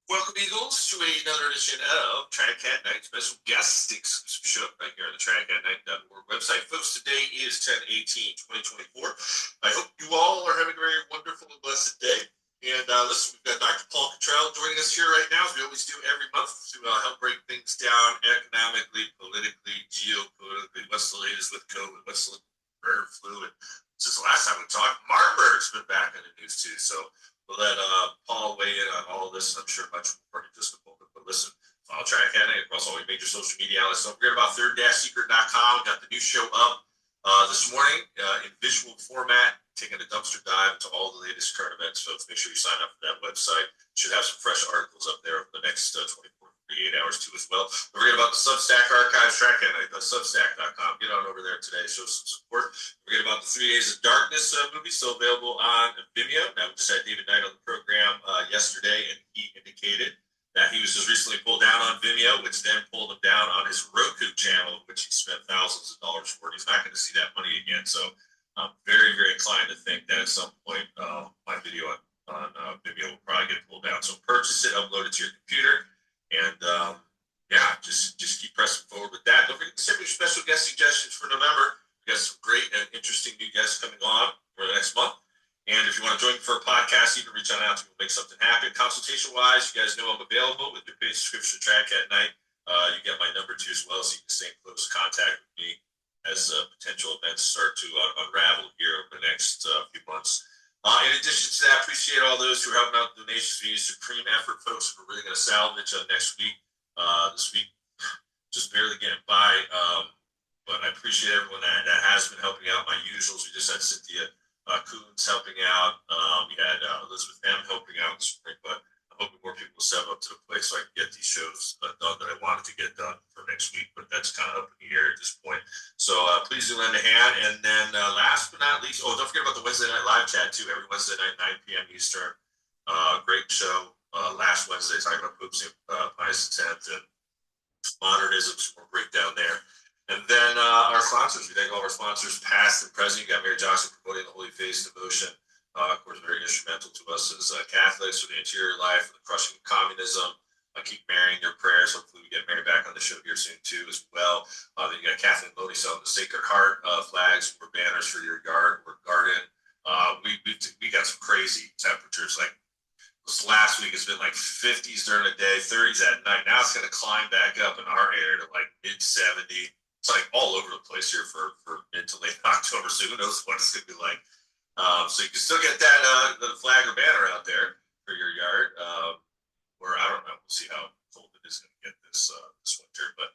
Welcome, Eagles, to another edition of Track at Night. Special guest exclusive show right here on the trackatnight.org website. Folks, today is 10/18/2024. I hope you all are having a very wonderful and blessed day. And listen, we've got Dr. Paul Cottrell joining us here right now, as we always do every month, to help break things down economically, politically, geopolitically. What's the latest with COVID? What's the bird flu? And since the last time we talked, Marburg's been back in the news too. So we'll let Paul weigh in on all of this. I'm sure much more in just a moment. But listen, follow Track at Night across all your major social media outlets. Don't forget about third-secret.com. Got the new show up this morning in visual format, taking a dumpster dive into all the latest current events. So make sure you sign up for that website. Should have some fresh articles up there over the next 24 48 hours too as well. Don't forget about the Substack archives, Track at Night, substack.com. Get on over there today, show some support. Forget about the 3 Days of Darkness movie, still available on Vimeo. Now, we just had David Knight on the program yesterday, and he indicated that he was just recently pulled down on Vimeo, which then pulled him down on his Roku channel, which he spent thousands of dollars for. He's not going to see that money again. So I'm very, very inclined to think that at some point my video on Vimeo will probably get pulled down. So purchase it, upload it to your computer, and just keep pressing forward with that. Don't forget to send me your special guest suggestions for November. We got some great and interesting new guests coming on for the next month. And if you want to join me for a podcast, you can reach on out to me. We'll make something happen. Consultation-wise, you guys know I'm available with your paid subscription Track at Night. You get my number too as well, so you can stay in close contact with me as potential events start to unravel here over the next few months. In addition to that, I appreciate all those who are helping out with donations. We need supreme effort, folks. We're really going to salvage next week. This week, just barely getting by. But I appreciate everyone that has been helping out. My usuals. We just had Cynthia Coons helping out. We had Elizabeth M helping out this spring. But I'm hoping more people will step up to the plate so I can get these shows done that I wanted to get done for next week. But that's kind of up in the air at this point. So please do lend a hand. And then last but not least, don't forget about the Wednesday night live chat too. Every Wednesday night, 9 p.m. Eastern. Great show. Last Wednesday, talking about Pope Pius X and modernism, some more breakdown there. And then our sponsors, we thank all of our sponsors, past and present. You got Mary Johnson promoting the Holy Face devotion. Of course, very instrumental to us as Catholics for the interior life, the crushing of communism. Keep Mary in your prayers. Hopefully, we get Mary back on the show here soon too, as well. Then you got Kathleen Loney selling the Sacred Heart flags or banners for your yard or garden. We got some crazy temperatures. Like this last week, it's been like 50s during the day, 30s at night. Now it's going to climb back up in our area to like mid 70. It's like all over the place here for mid to late October. So who knows what it's going to be like. So you can still get that the flag or banner out there for your yard. Or I don't know. We'll see how cold it is going to get this winter. But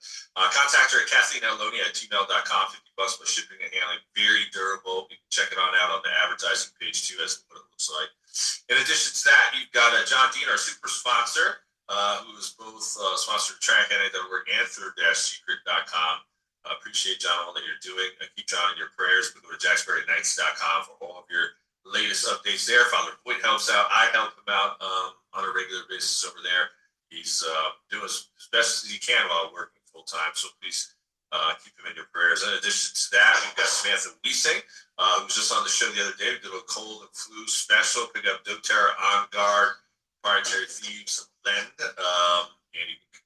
contact her at KathleenLoney@gmail.com. $50 plus shipping and handling. Very durable. You can check it on out on the advertising page too, as to what it looks like. In addition to that, you've got John Dean, our super sponsor, who is both sponsored Track at Night.org and third-secret.com. Appreciate John all that you're doing. Keep John in your prayers. Go to jacksberrynights.com for all of your latest updates there. Father Boyd helps out. I help him out on a regular basis over there. He's doing as best as he can while working full time. So please keep him in your prayers. In addition to that, we've got Samantha Wiesing, who was just on the show the other day. We did a cold and flu special. Pick up doTERRA, On Guard, Proprietary Thieves, Lend. And you can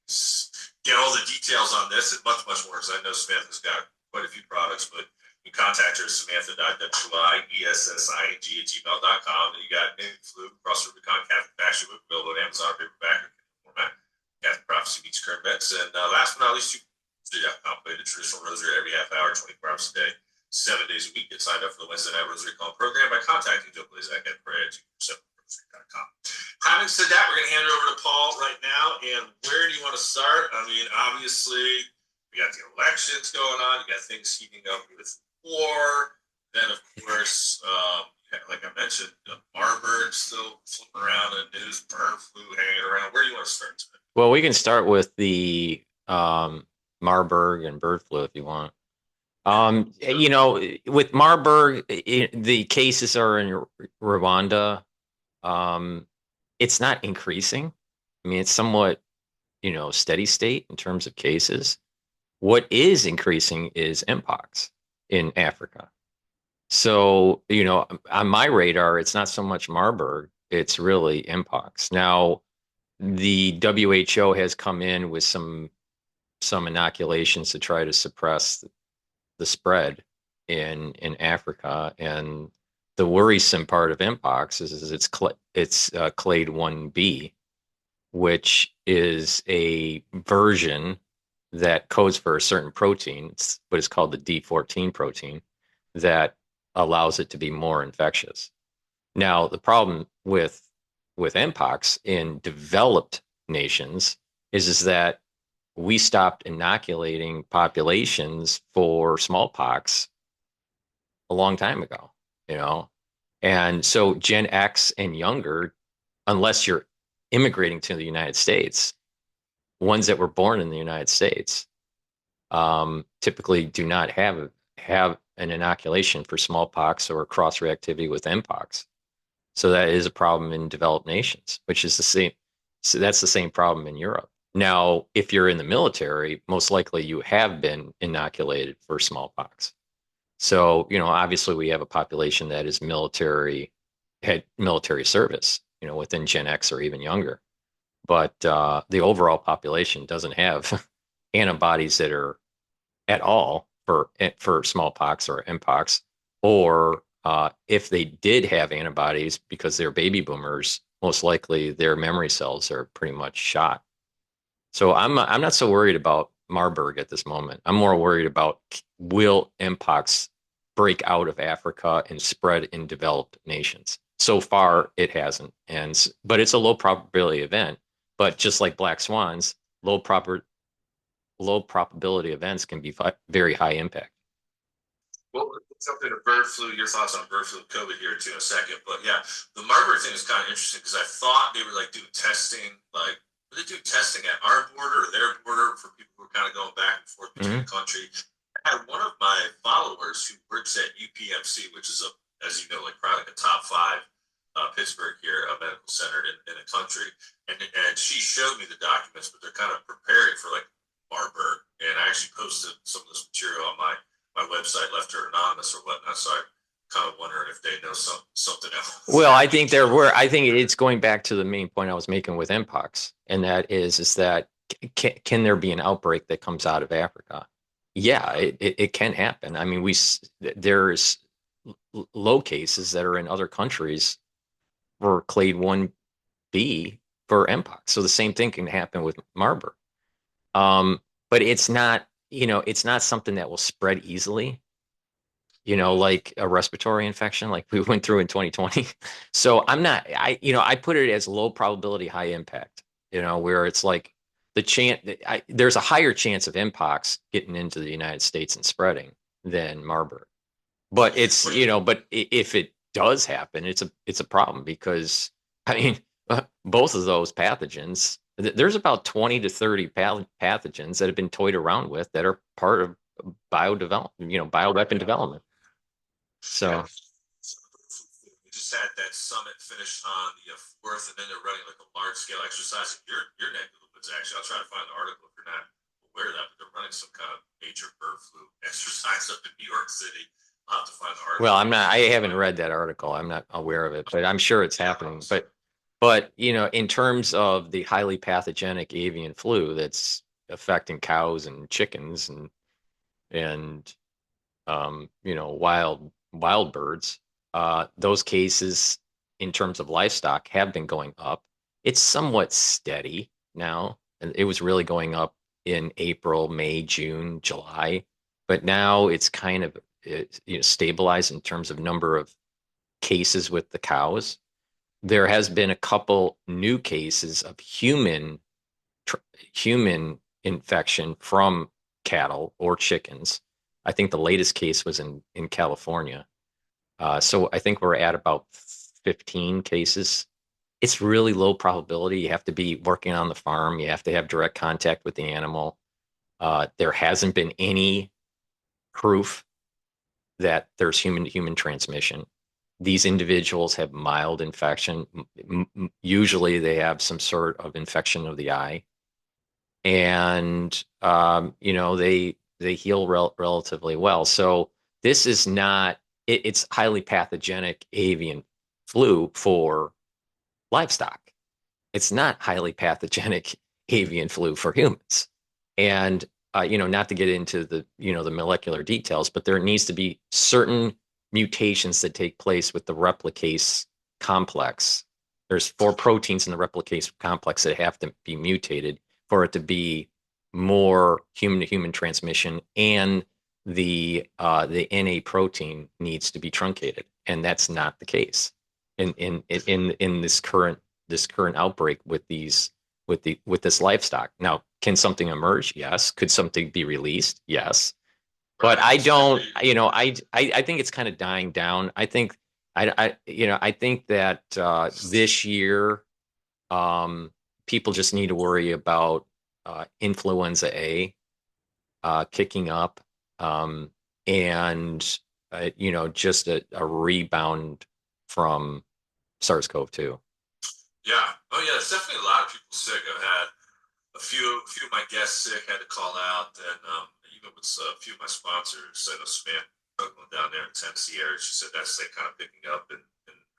get all the details on this and much, much more, because I know Samantha's got quite a few products, but you can contact her at samantha.wissing@gmail.com. And you got Nick Flu, Cross Rubicon, Catholic Fashion Book, available on Amazon, paperback, or format. Catholic Prophecy meets current events. And last but not least, you can play the traditional rosary every half hour, 24 hours a day, 7 days a week. Get signed up for the Wednesday Night Rosary Call program by contacting Joe Blazak at prayer@rosary.com. Having said that, we're going to hand it over to Paul right now. And where do you want to start? I mean, obviously, we got the elections going on. You got things heating up with war. Then, of course, like I mentioned, Marburg still flipping around in the news, bird flu hanging around. Where do you want to start today? Well, we can start with the Marburg and bird flu if you want. With Marburg, the cases are in Rwanda. It's not increasing. I mean, it's somewhat, steady state in terms of cases. What is increasing is mpox in Africa. So, on my radar, it's not so much Marburg, it's really mpox. Now, the WHO has come in with some inoculations to try to suppress the spread in Africa. And the worrisome part of Mpox is it's clade 1b, which is a version that codes for a certain protein. It's what is called the D14 protein that allows it to be more infectious. Now, the problem with Mpox in developed nations is that we stopped inoculating populations for smallpox a long time ago, you know? And so Gen X and younger, unless you're immigrating to the United States, ones that were born in the United States, typically do not have an inoculation for smallpox or cross reactivity with Mpox. So that is a problem in developed nations, which is the same. So that's the same problem in Europe. Now, if you're in the military, most likely you have been inoculated for smallpox. So, obviously we have a population that is had military service, within Gen X or even younger. But the overall population doesn't have antibodies that are at all for smallpox or mpox, or if they did have antibodies because they're baby boomers, most likely their memory cells are pretty much shot. So I'm not so worried about Marburg at this moment. I'm more worried about, will mpox break out of Africa and spread in developed nations. So far, it hasn't, but it's a low probability event. But just like black swans, low probability events can be very high impact. Well, something to bird flu. Your thoughts on bird flu COVID here too in a second, but yeah, the Marburg thing is kind of interesting because I thought they were like doing testing, like were they doing testing at our border or their border for people who are kind of going back and forth between Mm-hmm. the country. I had one of my followers who works at UPMC, which is as you know, like probably like a top five Pittsburgh here, a medical center in the country, and she showed me the documents, but they're kind of preparing for like Marburg, and I actually posted some of this material on my website, left her anonymous or whatnot. So I'm kind of wondering if they know something else. Well, I think it's going back to the main point I was making with mpox, and that is that can there be an outbreak that comes out of Africa? Yeah, it can happen. I mean, there's low cases that are in other countries for clade 1b for mpox. So the same thing can happen with Marburg. But it's not something that will spread easily, like a respiratory infection like we went through in 2020. So I put it as low probability, high impact, where it's like there's a higher chance of mpox getting into the United States and spreading than Marburg. But if it does happen, it's a problem because, I mean, both of those pathogens, there's about 20 to 30 pathogens that have been toyed around with that are part of biodevelopment, bioweapon development. So, We just had that summit finished on the 4th, and then they're running like a large scale exercise. Your neck of the woods, actually, I'll try to find the article if you're not aware of that, but they're running some kind of major bird flu exercise up in New York City. I'll have to find the article. well, I haven't read that article. I'm not aware of it, but I'm sure it's happening. But in terms of the highly pathogenic avian flu that's affecting cows and chickens and wild birds, those cases in terms of livestock have been going up. It's somewhat steady now, and it was really going up in April, May, June, July, but now it's kind of stabilized in terms of number of cases with the cows. There has been a couple new cases of human infection from cattle or chickens. I think the latest case was in California. So I think we're at about 15 cases. It's really low probability. You have to be working on the farm. You have to have direct contact with the animal. There hasn't been any proof that there's human-to-human transmission. These individuals have mild infection. Usually they have some sort of infection of the eye. And, they heal relatively well. So this is not, it's highly pathogenic avian flu for livestock. it's not highly pathogenic avian flu for humans. And not to get into the molecular details, but there needs to be certain mutations that take place with the replicase complex. There's 4 proteins in the replicase complex that have to be mutated for it to be more human to human transmission, and the NA protein needs to be truncated, and that's not the case in this current outbreak with this livestock. Now, can something emerge? Yes. Could something be released? Yes. But Right. I don't, Exactly. I think it's kind of dying down. I think that this year, people just need to worry about influenza A kicking up, and just a rebound from SARS-CoV-2. Yeah. Oh yeah. There's definitely a lot of people sick. I've had a few of my guests sick, had to call out, and even with a few of my sponsors, I know Samantha Brooklyn down there in the Tennessee area. She said that's like kind of picking up in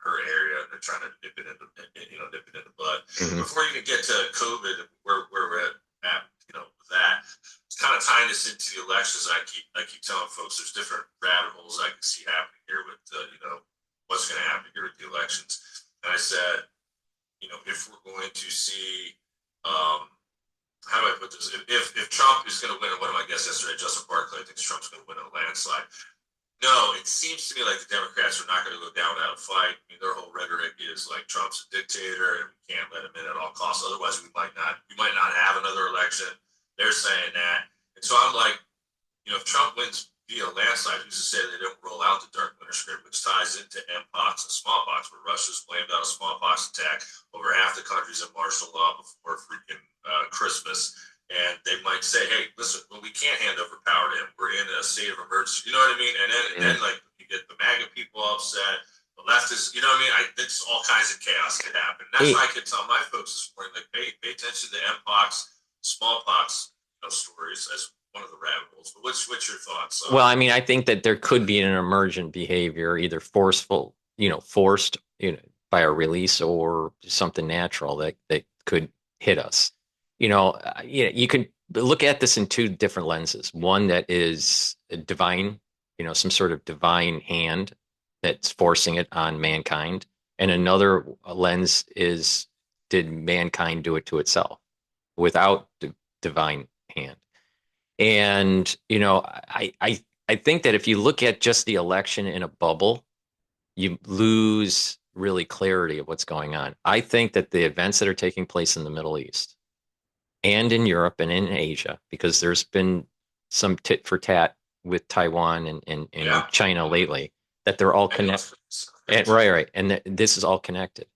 her area, and they're trying to nip it in the bud. Hmm. Before you even get to COVID, where we're at, with that, it's kind of tying this into the elections. I keep telling folks there's different rabbit holes I can see happening here with what's going to happen here with the elections. And I said, if we're going to see, how do I put this? If Trump is going to win, and one of my guests yesterday, Justin Barkley, thinks Trump's going to win a landslide. No, it seems to me like the Democrats are not going to go down without a fight. I mean, their whole rhetoric is like Trump's a dictator and we can't let him in at all costs. Otherwise, we might not have another election. They're saying that, and so I'm like, if Trump wins via landslide, who's to say they don't roll out the dark winter script, which ties into Mpox and smallpox, where Russia's blamed out a smallpox attack over half the countries in martial law before freaking Christmas. And they might say, hey, listen, well, we can't hand over power to him. We're in a state of emergency. You know what I mean? And then like, you get the MAGA people upset, the leftists, you know what I mean? It's all kinds of chaos could happen. That's why I could tell my folks this morning, like, pay attention to Mpox, smallpox, stories as one of the rabbit holes. But what's your thoughts on? Well, I mean, I think that there could be an emergent behavior, either forced, by a release, or something natural that could hit us. You could look at this in 2 different lenses. One that is divine, some sort of divine hand that's forcing it on mankind, and another lens is, did mankind do it to itself without divine hand? And I think that if you look at just the election in a bubble, you lose really clarity of what's going on. I think that the events that are taking place in the Middle East and in Europe and in Asia, because there's been some tit for tat with Taiwan and Yeah, China lately, that they're all connected. Right, and that this is all connected,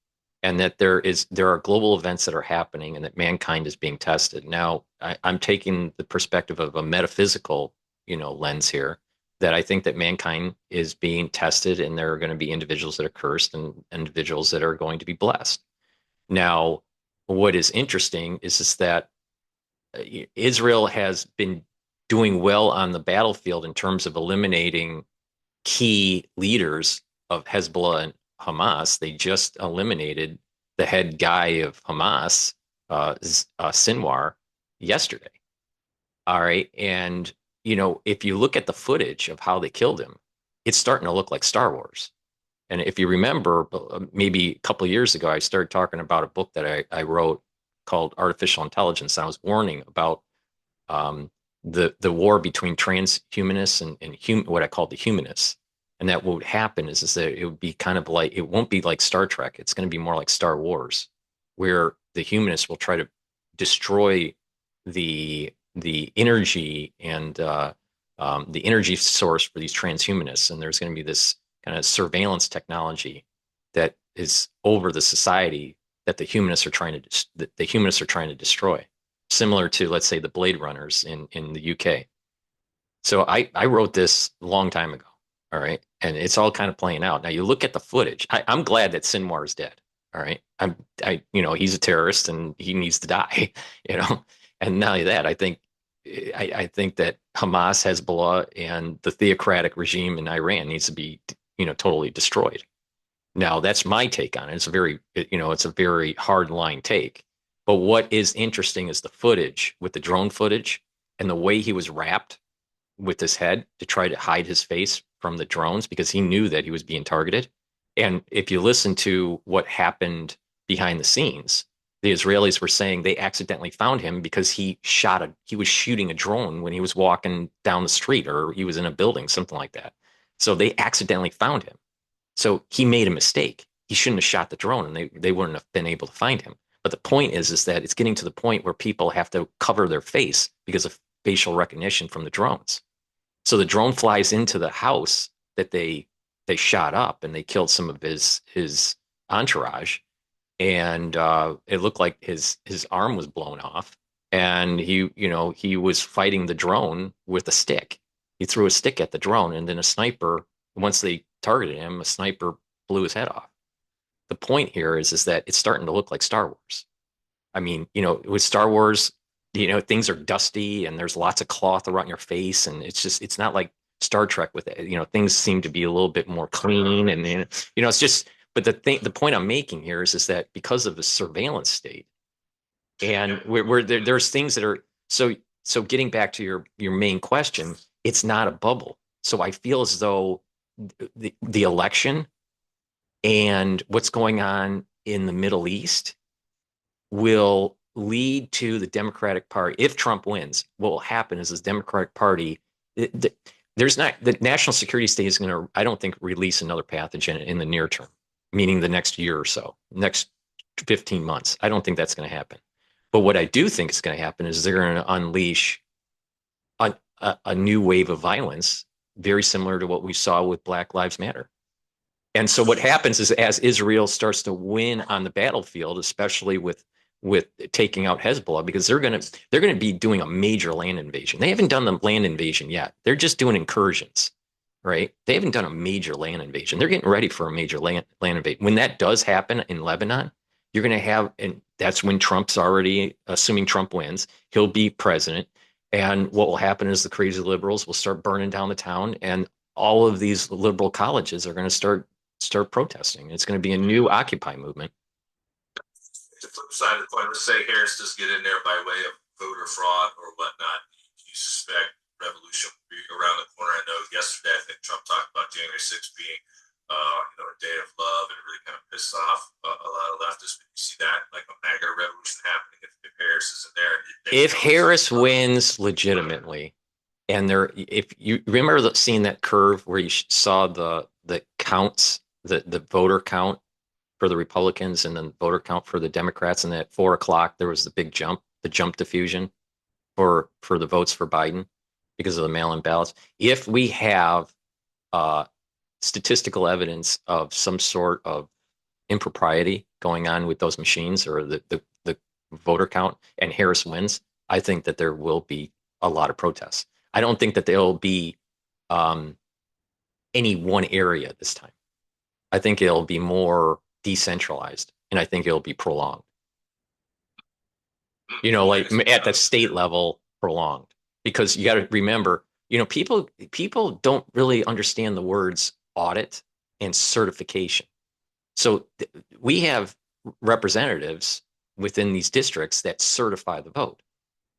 and that there are global events that are happening, and that mankind is being tested. Now, I'm taking the perspective of a metaphysical, lens here, that I think that mankind is being tested, and there are going to be individuals that are cursed and individuals that are going to be blessed. Now, what is interesting is that Israel has been doing well on the battlefield in terms of eliminating key leaders of Hezbollah and Hamas. They just eliminated the head guy of Hamas, Sinwar, yesterday. All right. And, if you look at the footage of how they killed him, it's starting to look like Star Wars. And if you remember, maybe a couple of years ago, I started talking about a book that I wrote called Artificial Intelligence. And I was warning about um, the war between transhumanists and what I call the humanists. And that what would happen is that it would be kind of like, it won't be like Star Trek. It's going to be more like Star Wars, where the humanists will try to destroy the energy and the energy source for these transhumanists. And there's going to be this kind of surveillance technology that is over the society that the humanists are trying to destroy, similar to, let's say, the Blade Runners in the UK. So I wrote this a long time ago. All right. And it's all kind of playing out. Now you look at the footage. I'm glad that Sinwar is dead. All right. He's a terrorist and he needs to die, you know. And not only that, I think that Hamas, Hezbollah, and the theocratic regime in Iran needs to be, totally destroyed. Now, that's my take on it. It's a very, it's a very hard line take. But what is interesting is the footage with the drone footage and the way he was wrapped with his head to try to hide his face from the drones because he knew that he was being targeted. And if you listen to what happened behind the scenes, the Israelis were saying they accidentally found him because he was shooting a drone when he was walking down the street or he was in a building, something like that. So they accidentally found him. So he made a mistake. He shouldn't have shot the drone and they wouldn't have been able to find him. But the point is that it's getting to the point where people have to cover their face because of facial recognition from the drones. So the drone flies into the house that they shot up and they killed some of his entourage. And it looked like his arm was blown off. And he was fighting the drone with a stick. He threw a stick at the drone, and then a sniper, once they targeted him, a sniper blew his head off. The point here is that it's starting to look like Star Wars. I mean, with Star Wars, things are dusty and there's lots of cloth around your face, and it's not like Star Trek with it. Things seem to be a little bit more clean, and it's just. But the point I'm making here is that because of the surveillance state, and where there's things that are so getting back to your main question, it's not a bubble. So I feel as though the election and what's going on in the Middle East will lead to the Democratic Party. If Trump wins, what will happen is this Democratic Party, there's not the national security state is going to, I don't think, release another pathogen in the near term, meaning the next year or so, next 15 months. I don't think that's going to happen. But what I do think is going to happen is they're going to unleash a new wave of violence, very similar to what we saw with Black Lives Matter. And so what happens is as Israel starts to win on the battlefield, especially with taking out Hezbollah, because they're going to be doing a major land invasion. They haven't done the land invasion yet. They're just doing incursions, right? They haven't done a major land invasion. They're getting ready for a major land invasion. When that does happen in Lebanon, you're going to have, and that's when Trump's already, assuming Trump wins, he'll be president. And what will happen is the crazy liberals will start burning down the town, and all of these liberal colleges are going to start protesting. It's going to be a new Occupy movement. The flip side of the coin, let's say Harris does get in there by way of voter fraud or whatnot. You suspect revolution will be around the corner. I know yesterday, I think Trump talked about January 6th being, a day of love, and it really kind of pissed off a lot of leftists. But you see that like a MAGA revolution happening if Harris is in there. If Harris wins legitimately, and if you remember seeing that curve where you saw the counts, the voter count for the Republicans and then voter count for the Democrats, and at 4 o'clock there was the big jump, the jump diffusion for the votes for Biden because of the mail-in ballots. If we have statistical evidence of some sort of impropriety going on with those machines or the voter count, and Harris wins, I think that there will be a lot of protests. I don't think that there'll be any one area this time. I think it'll be more decentralized, and I think it'll be prolonged. Like at the state level, prolonged. Because you got to remember, people don't really understand the words audit and certification. So we have representatives within these districts that certify the vote,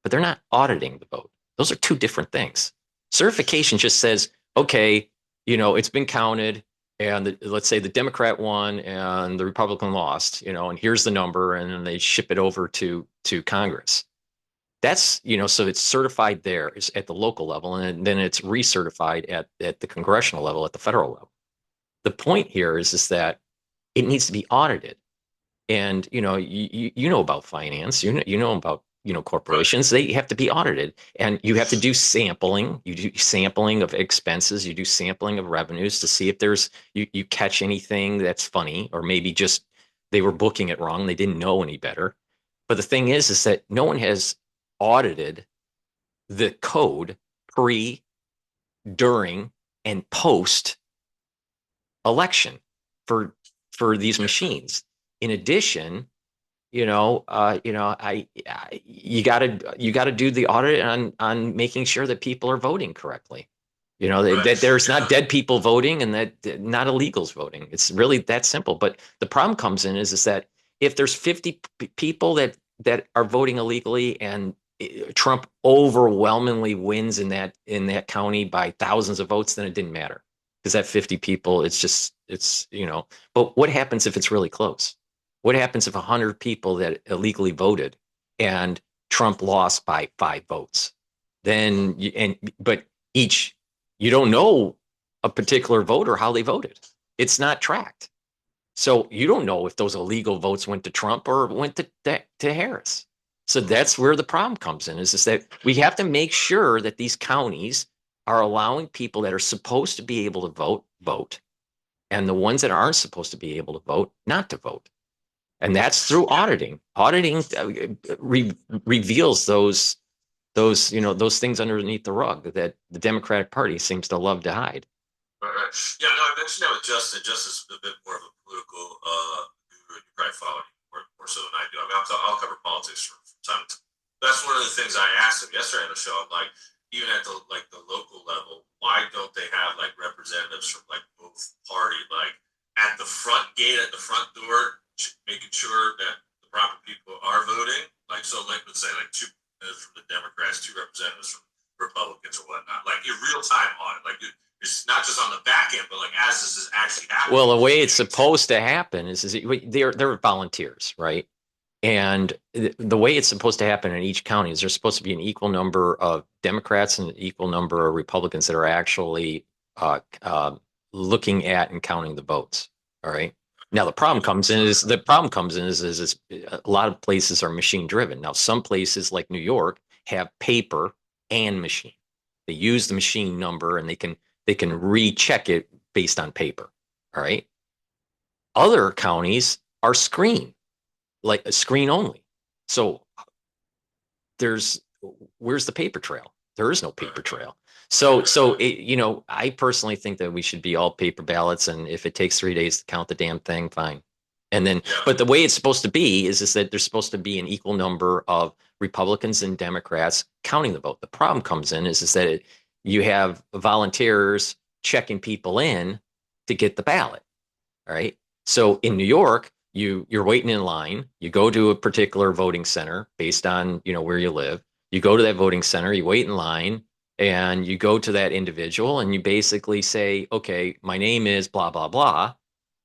but they're not auditing the vote. Those are two different things. Certification just says, okay, it's been counted, and let's say the Democrat won and the Republican lost, and here's the number, and then they ship it over to Congress. That's, so it's certified there is at the local level, and then it's recertified at the congressional level, at the federal level. The point here is that it needs to be audited. And, you know about finance, you know about, corporations, they have to be audited, and you have to do sampling. You do sampling of expenses, you do sampling of revenues to see if you catch anything that's funny, or maybe just they were booking it wrong. They didn't know any better. But the thing is that no one has audited the code pre, during, and post election for these machines. In addition, you got to do the audit on making sure that people are voting correctly. You know, that Right. there's not Yeah. dead people voting and that not illegals voting. It's really that simple. But the problem comes in is that if there's 50 people that are voting illegally and Trump overwhelmingly wins in that county by thousands of votes, then it didn't matter because that 50 people, it's But what happens if it's really close? What happens if 100 people that illegally voted and Trump lost by 5 votes? Then but each you don't know a particular voter how they voted. It's not tracked. So you don't know if those illegal votes went to Trump or went to Harris. So that's where the problem comes in is that we have to make sure that these counties are allowing people that are supposed to be able to vote, and the ones that aren't supposed to be able to vote, not to vote. And that's through Yeah. auditing. Auditing reveals those things underneath the rug that the Democratic Party seems to love to hide. Right, right. Yeah, no, I mentioned that with Justin. Justin's a bit more of a political guru. You probably follow him more so than I do. I mean, I'll cover politics from time to time. That's one of the things I asked him yesterday on the show. I'm like, even at the local level, why don't they have like representatives from like both party, like at the front gate, at the front door, making sure that the proper people are voting? Like, so like let's say like two from the Democrats, two representatives from Republicans or whatnot, like in real time audit, like it's not just on the back end, but like as this is actually happening. Well, the way it's supposed to happen is they're volunteers, right? And the way it's supposed to happen in each county is there's supposed to be an equal number of Democrats and an equal number of Republicans that are actually looking at and counting the votes. All right. Now the problem comes in is a lot of places are machine driven. Now some places like New York have paper and machine. They use the machine number and they can recheck it based on paper. All right. Other counties are screen, like a screen only. So there's where's the paper trail? There is no paper trail. I personally think that we should be all paper ballots, and if it takes 3 days to count the damn thing, fine. And then, Yeah. but the way it's supposed to be is that there's supposed to be an equal number of Republicans and Democrats counting the vote. The problem comes in is that you have volunteers checking people in to get the ballot. All right. So in New York, you're waiting in line. You go to a particular voting center based on where you live. You go to that voting center. You wait in line, and you go to that individual, and you basically say, "Okay, my name is blah blah blah,"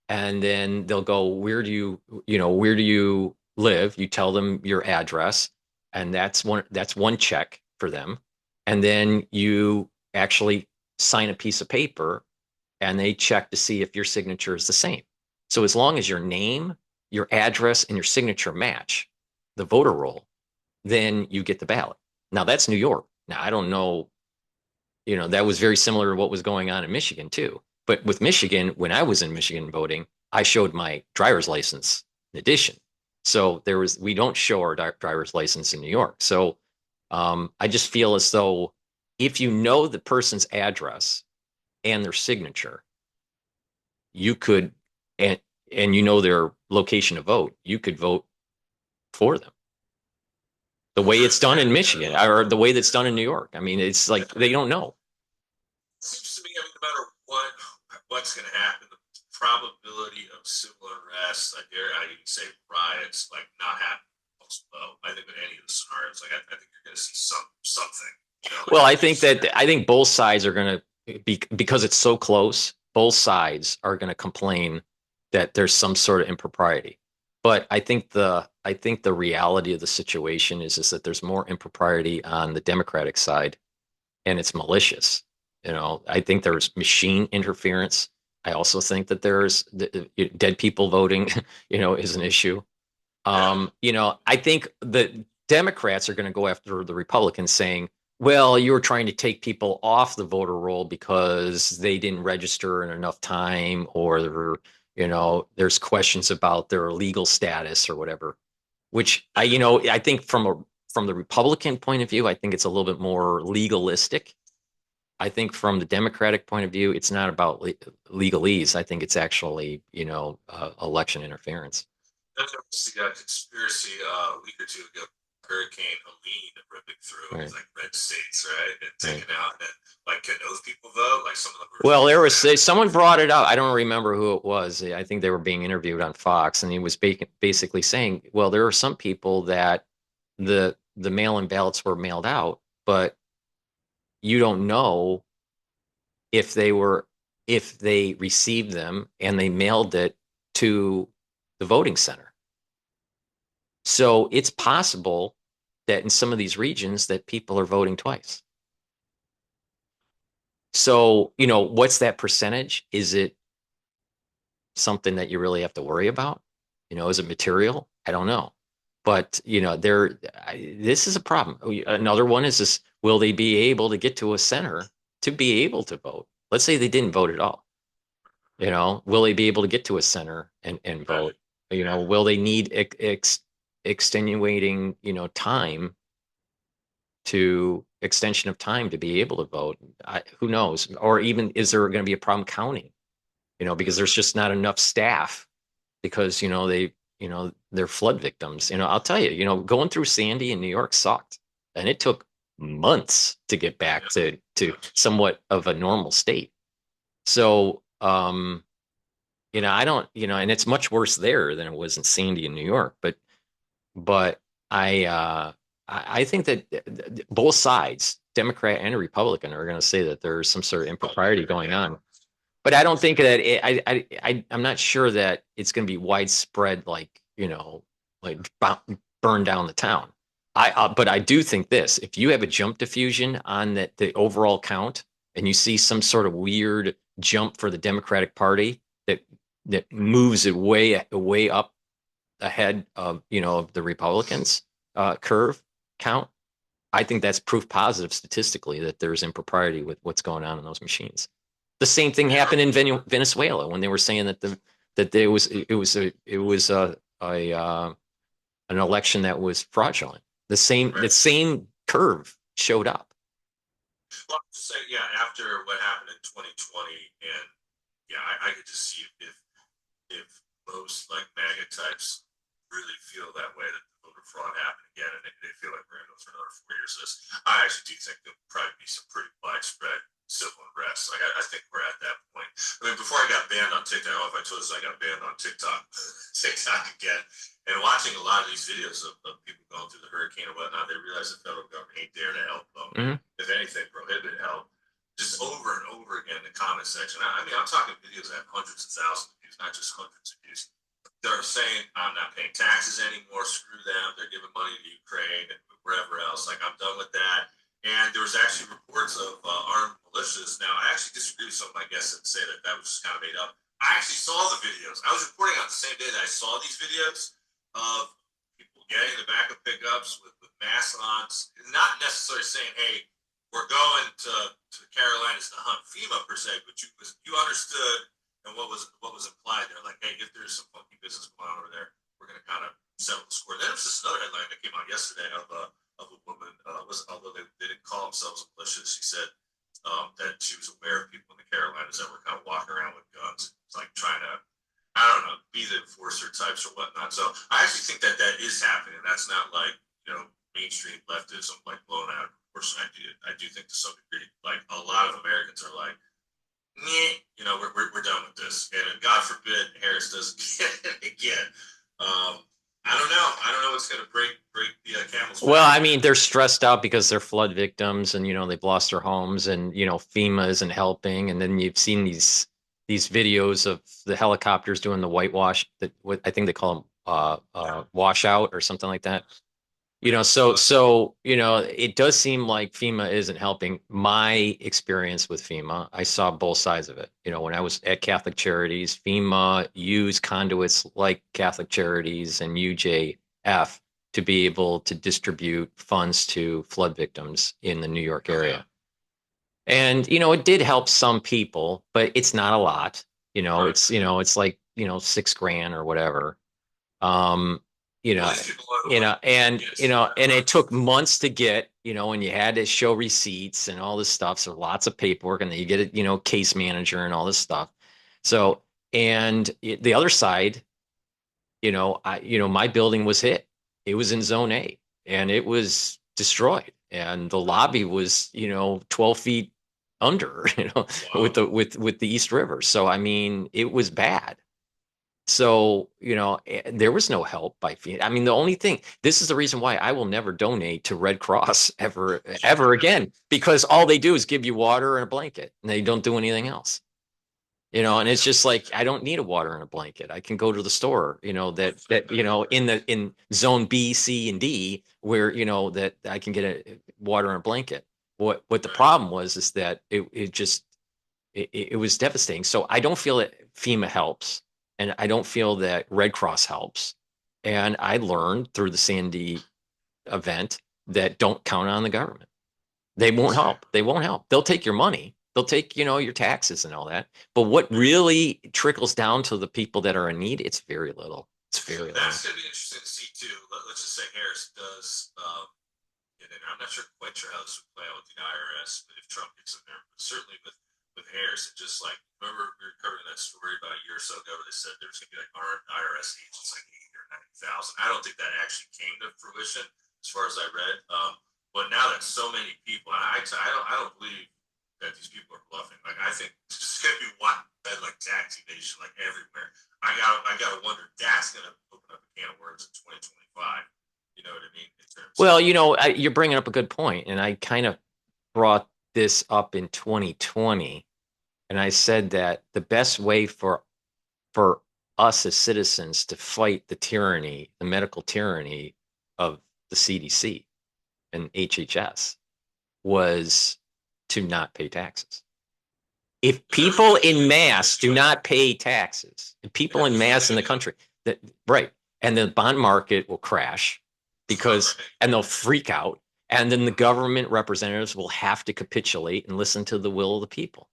and then they'll go, "Where do you live?" You tell them your address, and that's one check for them, and then you actually sign a piece of paper and they check to see if your signature is the same. So as long as your name, your address, and your signature match the voter roll, then you get the ballot. Now that's New York. Now I don't know, that was very similar to what was going on in Michigan too. But with Michigan, when I was in Michigan voting, I showed my driver's license in addition. So we don't show our driver's license in New York. So I just feel as though if you know the person's address and their signature, you could and their location to vote, you could vote for them. The way it's done in Michigan or the way that's done in New York. I mean, it's like they don't know. It seems to me, I mean, no matter what's going to happen, the probability of civil unrest, I dare I even say riots, like not happening. Low. I think with any of the scenarios, like I think you're going to see something. Well, I think both sides are going to be because it's so close. Both sides are going to complain that there's some sort of impropriety. But I think the reality of the situation is that there's more impropriety on the Democratic side, and it's malicious. I think there's machine interference. I also think that there's dead people voting, is an issue. I think the Democrats are going to go after the Republicans saying, well, you were trying to take people off the voter roll because they didn't register in enough time, or there's questions about their legal status or whatever, which I think from the Republican point of view, I think it's a little bit more legalistic. I think from the Democratic point of view, it's not about legalese. I think it's actually, election interference. That's obviously a conspiracy a week or two ago. Hurricane Helene ripping through Right. like red states, right, and Right. taking out. And like, can those people vote? Well, there was someone brought it up. I don't remember who it was. I think they were being interviewed on Fox, and he was basically saying, well, there are some people that the mail-in ballots were mailed out, but you don't know if they received them and they mailed it to the voting center. So it's possible that in some of these regions that people are voting twice. So, what's that percentage? Is it something that you really have to worry about? Is it material? I don't know. But, this is a problem. Another one is this, will they be able to get to a center to be able to vote? Let's say they didn't vote at all. Will they be able to get to a center and vote? Will they need extenuating, time to extension of time to be able to vote? Who knows? Or even is there going to be a problem counting? Because there's just not enough staff because, they're flood victims. I'll tell you, going through Sandy in New York sucked. And it took months to get back to somewhat of a normal state. So, I don't, and it's much worse there than it was in Sandy in New York. But I think that both sides, Democrat and Republican, are going to say that there's some sort of impropriety going on. But I don't think that I'm not sure that it's going to be widespread, like, like burn down the town. But I do think this: if you have a jump diffusion on the overall count, and you see some sort of weird jump for the Democratic Party that moves it way up ahead of of the Republicans curve count, I think that's proof positive statistically that there's impropriety with what's going on in those machines. The same thing happened in Venezuela when they were saying that an election that was fraudulent. The same curve showed up. Well, say, yeah, after what happened in 2020, and yeah, I could just see if most like MAGA types really feel that way that the voter fraud happened again, and they feel like we're going to go for another 4 years of this. I actually do think there'll probably be some pretty widespread civil unrest. Like I think we're at that point. I mean, before I got banned on TikTok, I don't know if I told us I got banned on TikTok again. And watching a lot of these videos of people going through the hurricane and whatnot, they realize the federal government ain't there to help them. Mm-hmm. If anything, prohibit help. Just over and over again in the comment section. I mean, I'm talking videos that have hundreds of thousands of views, not just hundreds of views. They're saying, I'm not paying taxes anymore, screw them. They're giving money to Ukraine and wherever else. Like, I'm done with that. And there was actually reports of armed militias. Now, I actually disagree with some of my guests that say that was just kind of made up. I actually saw the videos. I was reporting on the same day that I saw these videos of people getting the back of pickups with masks on, not necessarily saying, hey, we're going to the Carolinas to hunt FEMA per se, but you understood and what was implied there. Like, hey, if there's some funky business going on over there, we're going to kind of settle the score. Then there was just another headline that came out yesterday of a woman, although they didn't call themselves malicious, she said that she was aware of people in the Carolinas that were kind of walking around with guns, like trying to, I don't know, be the enforcer types or whatnot. So I actually think that is happening. That's not like, mainstream leftism, like blown out of proportion. I do think to some degree, like a lot of Americans are like, we're done with this. And God forbid Harris doesn't get it again. I don't know. I don't know what's going to break the camel's back. Well, I mean, they're stressed out because they're flood victims and, they've lost their homes and, FEMA isn't helping. And then you've seen these videos of the helicopters doing the whitewash, that I think they call them washout or something like that. So it does seem like FEMA isn't helping. My experience with FEMA, I saw both sides of it. When I was at Catholic Charities, FEMA used conduits like Catholic Charities and UJF to be able to distribute funds to flood victims in the New York area. And, it did help some people, but it's not a lot. It's like, $6,000 or whatever. And it took months to get, and you had to show receipts and all this stuff. So lots of paperwork, and then you get it, case manager and all this stuff. So, and the other side, my building was hit. It was in zone A and it was destroyed. And the lobby was, 12 feet under, with Wow. the East River. So I mean, it was bad. So, there was no help by FEMA. I mean, the only thing, this is the reason why I will never donate to Red Cross ever again, because all they do is give you water and a blanket and they don't do anything else. And it's just like, I don't need a water and a blanket. I can go to the store, in zone B, C, and D, where, that I can get a water and a blanket. What the Right. problem was is that it was devastating. So I don't feel that FEMA helps, and I don't feel that Red Cross helps. And I learned through the Sandy event that don't count on the government. They won't help. Exactly. They won't help. They'll take your money. They'll take, your taxes and all that. But what Right. really trickles down to the people that are in need, it's very little. It's very little. That's going to be interesting to see too. Let's just say Harris does, and I'm not quite sure how this would play out with the IRS, but if Trump gets in there, but certainly with Harris, it just like remember we were covering that story about a year or so ago where they said there's going to be like IRS agents like 80 or 90,000. I don't think that actually came to fruition as far as I read. But now that so many people, I don't believe that these people are bluffing. Like I think it's just going to be widespread like taxi nation like everywhere. I gotta wonder that's going to open up a can of worms in 2025. You know what I mean? In terms of Well, you're bringing up a good point, and I kind of brought this up in 2020, and I said that the best way for us as citizens to fight the tyranny, the medical tyranny of the CDC and HHS was to not pay taxes. If people everybody in believes mass do Bitchute. not pay taxes, if people in Everything's mass in gonna the go country, that right, and the bond market will crash because, right. and they'll freak out, and then the government representatives will have to capitulate and listen to the will of the people.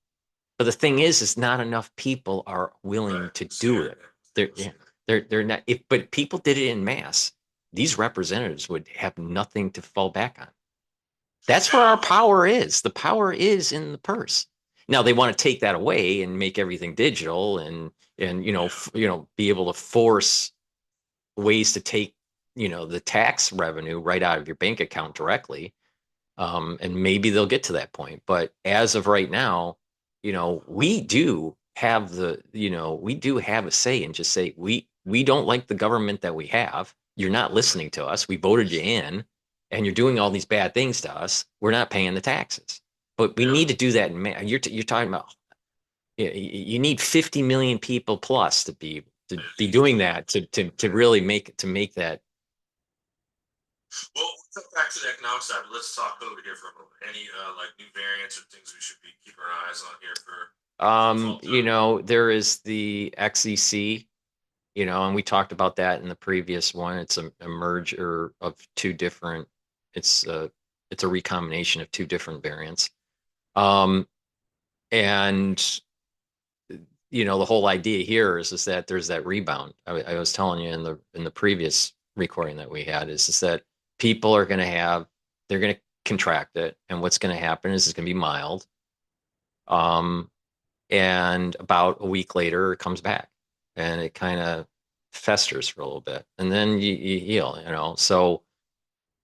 But the thing is not enough people are willing Right. to do Scared. it. They're yeah, they're not. If but people did it in mass, these representatives would have nothing to fall back on. That's where our Now, power is. The power is in the purse. Now they want to take that away and make everything digital and yeah, be able to force ways to take the tax revenue right out of your bank account directly. And maybe they'll get to that point. But as of right now, we do have we do have a say and just say we don't like the government that we have. You're not listening to us. We voted you in, and you're doing all these bad things to us. We're not paying the taxes. But we yeah. need to do that. You're talking about you need 50 million people plus to be doing that to really make that. Well, we'll come back to the economic side, but let's talk over here for a moment. Any like new variants or things we should be keeping our eyes on here for the fall time? There is the XEC, and we talked about that in the previous one. It's a merger of two different, it's a, it's a recombination of two different variants. Um, and the whole idea here is that there's that rebound. I was telling you in the previous recording that we had is that people are going to they're going to contract it, and what's going to happen is it's going to be mild. Um, and about a week later it comes back and it kind of festers for a little bit and then you heal, so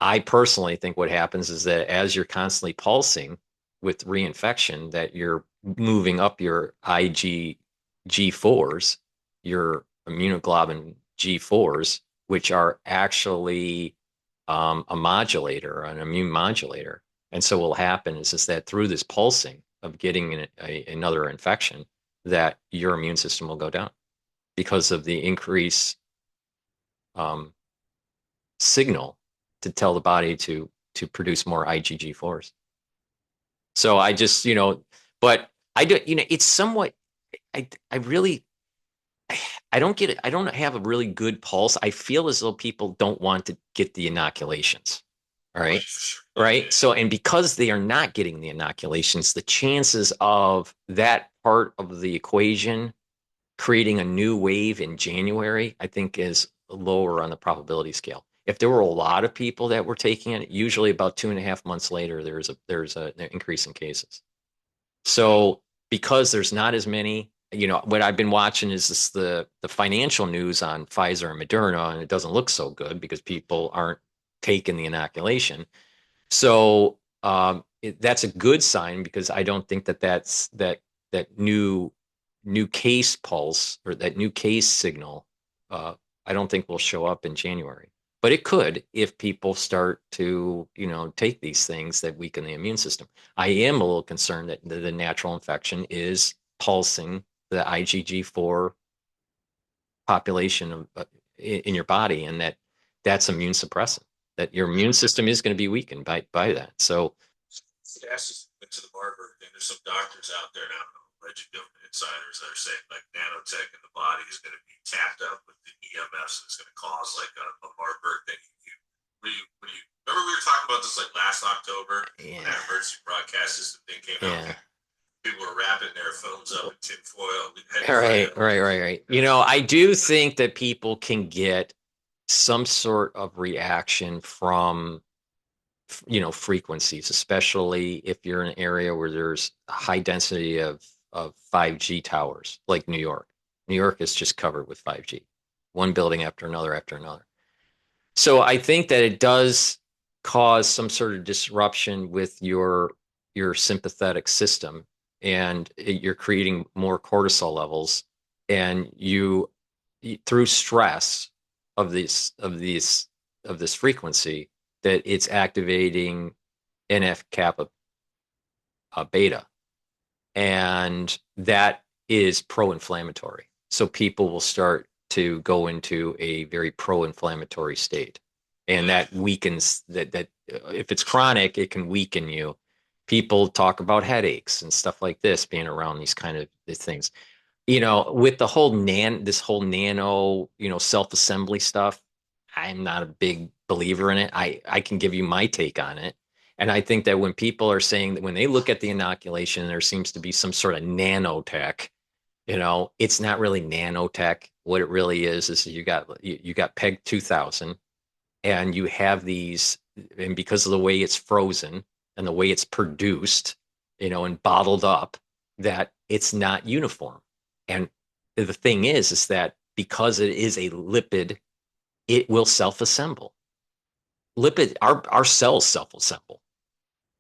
I personally think what happens is that as you're constantly pulsing with reinfection that you're moving up your IgG4s, your immunoglobulin G4s, which are actually a modulator, an immune modulator. And so what will happen is that through this pulsing of getting another infection, that your immune system will go down because of the increased um, signal to tell the body to produce more IgG4s. So I just, but I do, it's somewhat, I really, I don't get it. I don't have a really good pulse. I feel as though people don't want to get the inoculations. All Right, right. for sure. Yeah, Right. yeah, So, and because they are not getting the inoculations, the chances of that part of the equation creating a new wave in January, I think is lower on the probability scale. If there were a lot of people that were taking it, usually about 2.5 months later, there's an increase in cases. So because there's not as many, what I've been watching is the financial news on Pfizer and Moderna, and it doesn't look so good because people aren't taking the inoculation. So that's a good sign, because I don't think that new case pulse, or that new case signal, uh, I don't think will show up in January. But it could, if people start to, take these things that weaken the immune system. I am a little concerned that the natural infection is pulsing the IgG4 population in your body, and that's immune suppressant. That your immune system is going to be weakened by that. So Ask went to the barber, and there's some doctors out there now, alleged government insiders that are saying like nanotech in the body is going to be tapped up with the EMFs, and it's going to cause like a Marburg thing. What do you remember we were talking about this like last October when yeah, that emergency broadcast system thing came out? yeah. People were wrapping their phones up in tinfoil. Right, right, right, right. I do think that people can get some sort of reaction from, frequencies, especially if you're in an area where there's a high density of 5G towers, like New York. New York is just covered with 5G, one building after another after another. So I think that it does cause some sort of disruption with your sympathetic system, and you're creating more cortisol levels, and through stress of this frequency, that it's activating NF kappa beta, and that is pro-inflammatory. So people will start to go into a very pro-inflammatory state, and that weakens that. If it's chronic, it can weaken you. People talk about headaches and stuff like this being around these things. With this whole nano, self-assembly stuff, I'm not a big believer in it. I can give you my take on it. And I think that when people are saying that, when they look at the inoculation, there seems to be some sort of nanotech, it's not really nanotech. What it really is you got PEG 2000, and you have these, and because of the way it's frozen and the way it's produced, and bottled up, that it's not uniform. And the thing is that because it is a lipid, it will self-assemble. Our cells self-assemble.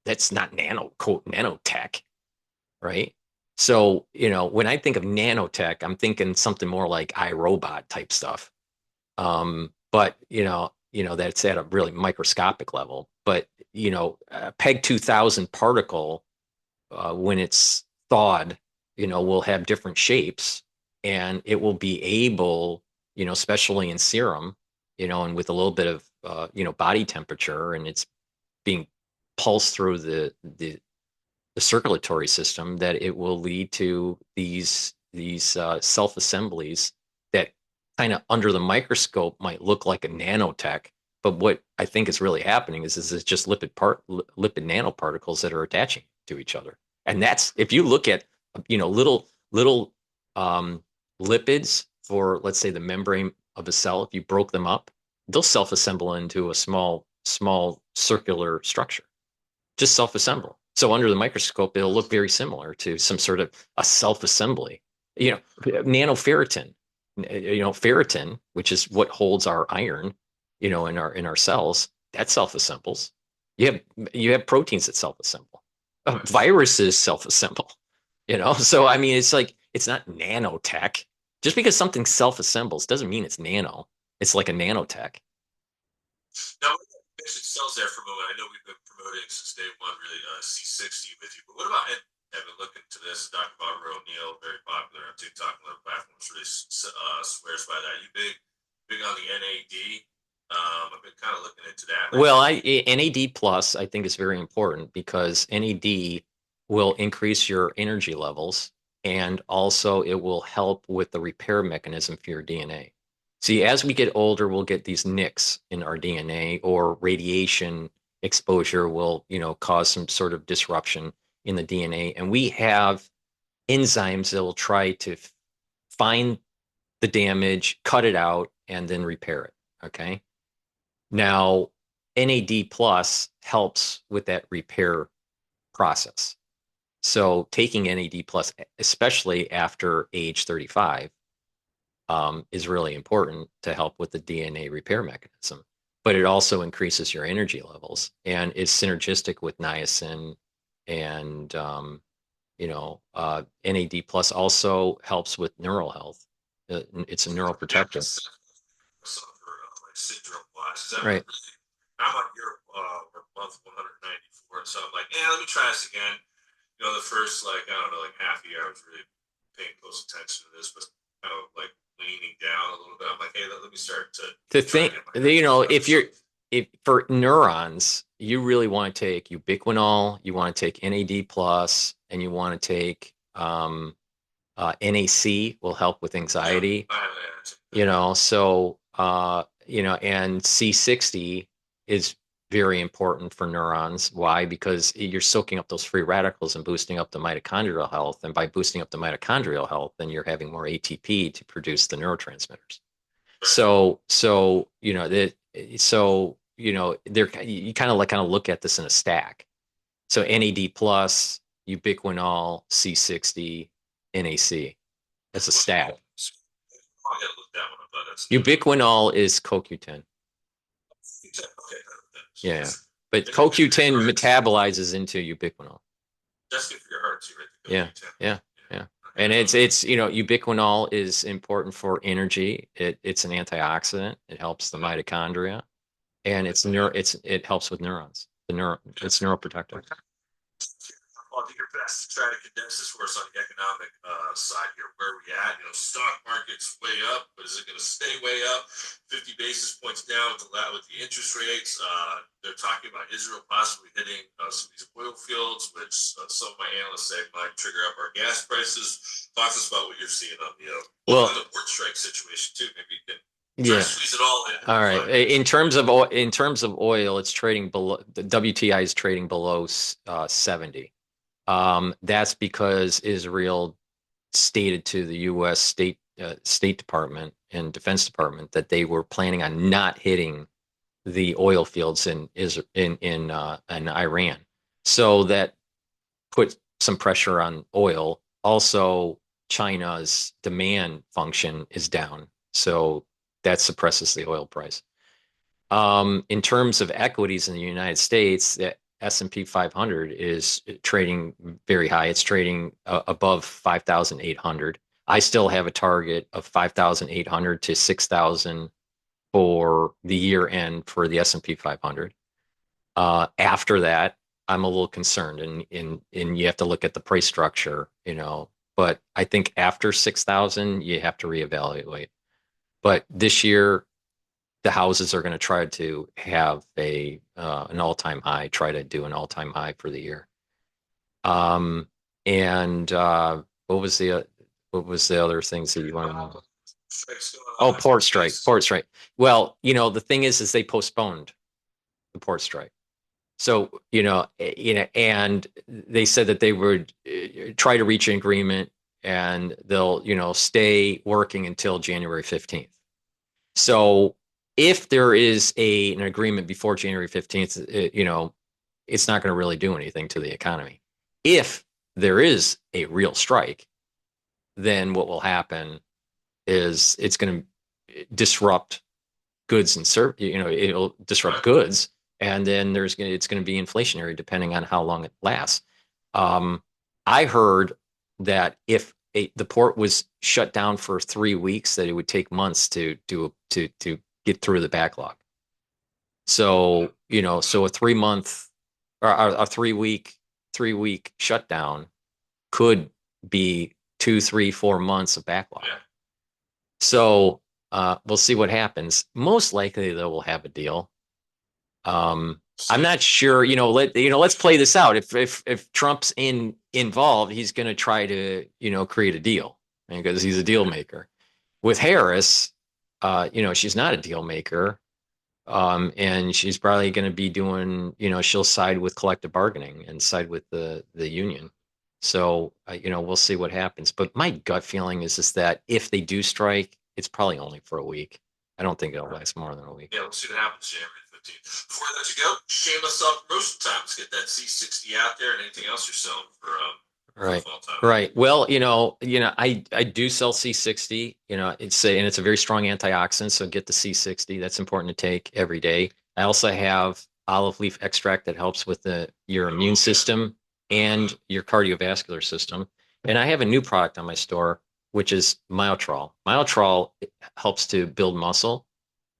That's not quote nanotech, right? So, when I think of nanotech, I'm thinking something more like iRobot type stuff. But that's at a really microscopic level. But a PEG 2000 particle, when it's thawed, will have different shapes, and it will be able, especially in serum, and with a little bit of body temperature, and it's being pulsed through the circulatory system, that it will lead to these self assemblies that kind of under the microscope might look like a nanotech. But what I think is really happening is it's just lipid nanoparticles that are attaching to each other. And that's, if you look at little um, lipids for, let's say, the membrane of a cell, if you broke them up, they'll self-assemble into a small circular structure, just self-assemble. So under the microscope, it'll look very similar to some sort of a self-assembly. Nanoferritin, ferritin, which is what holds our iron, in our cells, that self-assembles. You have proteins that self-assemble. Viruses self-assemble. So I mean, it's like, it's not nanotech. Just because something self-assembles doesn't mean it's nano. It's like a nanotech. Now, we mentioned cells there for a moment. I know we've been promoting since day one, really, C60 with you. But what about, I've been looking into this. Dr. Barbara O'Neill, very popular on TikTok and other platforms, really swears by that. You big on the NAD? I've been kind of looking into that. Well, NAD plus, I think, is very important, because NAD will increase your energy levels, and also it will help with the repair mechanism for your DNA. See, as we get older, we'll get these nicks in our DNA, or radiation exposure will, cause some sort of disruption in the DNA. And we have enzymes that will try to find the damage, cut it out, and then repair it. Okay. Now, NAD plus helps with that repair process. So taking NAD plus, especially after age 35, is really important to help with the DNA repair mechanism. But it also increases your energy levels, and is synergistic with niacin And NAD plus also helps with neural health. It's a neural protector. So for like syndrome wise, is that Right. really, I'm on your month 194, so I'm like, yeah, let me try this again. The first like I don't know, like half a year, I was really paying close attention to this, but kind of like leaning down a little bit. I'm like, hey, let me start to The try to thing, get my head. if for neurons, you really want to take ubiquinol, you want to take NAD plus, and you want to take NAC will help with Yeah, anxiety. I have that. And C60 is very important for neurons. Why? Because you're soaking up those free radicals and boosting up the mitochondrial health. And by boosting up the mitochondrial health, then you're having more ATP to produce the neurotransmitters. You kind of look at this in a stack. So NAD plus, ubiquinol, C60, NAC. That's a stack. I gotta look that one up, but that's Ubiquinol is CoQ10. okay. Yeah. But CoQ10 metabolizes into ubiquinol. That's good for your heart too, right? Yeah. Yeah. Yeah. And ubiquinol is important for energy. It's an antioxidant. It helps the mitochondria, and it helps with neurons. It's neuroprotective. I'll do your best to try to condense this for us on the economic side here. Where are we at? Stock market's way up, but is it going to stay way up? 50 basis points down with the interest rates. They're talking about Israel possibly hitting some of these oil fields, which some of my analysts say might trigger up our gas prices. Talk to us about what you're seeing on the port strike situation too. Maybe you can try to squeeze it all in. All right. In terms of oil, it's trading below the WTI is trading below 70. That's because Israel stated to the U.S. State Department and Defense Department that they were planning on not hitting the oil fields in Iran. So that put some pressure on oil. Also, China's demand function is down, so that suppresses the oil price. In terms of equities in the United States, the S&P 500 is trading very high. It's trading above 5,800. I still have a target of 5,800 to 6,000 for the year end for the S&P 500. After that, I'm a little concerned, and you have to look at the price structure. But I think after 6,000, you have to reevaluate. But this year, the houses are going to try to have an all-time high, try to do an all-time high for the year. And what was the other things that you want to know? Oh, port strike. Well, the thing is they postponed the port strike. So, and they said that they would try to reach an agreement, and they'll stay working until January 15th. So if there is an agreement before January 15th, it's not going to really do anything to the economy. If there is a real strike, then what will happen is it's going to disrupt goods and it'll disrupt goods, and then it's going to be inflationary depending on how long it lasts. I heard that if the port was shut down for 3 weeks, that it would take months to get through the backlog. So a 3 month or a 3 week shutdown could be 2, 3, 4 months of backlog. Yeah. So we'll see what happens. Most likely they will have a deal. I'm not sure. Let's play this out. If Trump's involved, he's going to try to create a deal because he's a deal maker. With Harris, she's not a deal maker, and she's probably going to be doing. She'll side with collective bargaining and side with the union. So we'll see what happens. But my gut feeling is that if they do strike, it's probably only for a week. I don't think it'll last more than a week. Yeah, we'll see what happens January 15th. Before I let you go, shameless self-promotion time. Let's get that C60 out there and anything else you're selling for Right. fall time. Right. Well, I do sell C60. It's a very strong antioxidant, so get the C60. That's important to take every day. I also have olive leaf extract that helps with your immune system and your cardiovascular system. And I have a new product on my store, which is Myotrol. Myotrol helps to build muscle,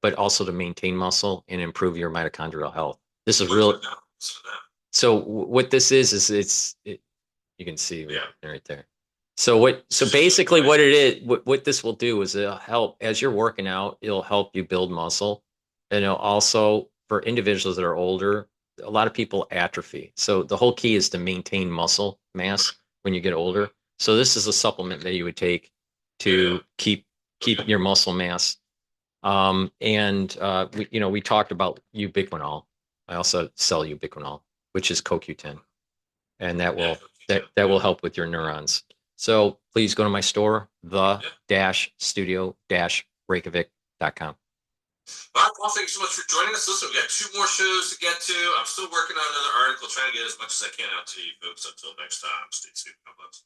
but also to maintain muscle and improve your mitochondrial health. This is real. So what this is you can see right there. So basically what it is, what this will do is it'll help as you're working out, it'll help you build muscle. And it'll also, for individuals that are older, a lot of people atrophy. So the whole key is to maintain muscle mass when you get older. So this is a supplement that you would take to keep your muscle mass. We talked about ubiquinol. I also sell ubiquinol, which is CoQ10, and that will help with your neurons. So please go to my store, the-studio-reykjavik.com. Well, thank you so much for joining us. Listen, we got 2 more shows to get to. I'm still working on another article, trying to get as much as I can out to you folks. Until next time, stay tuned. God bless.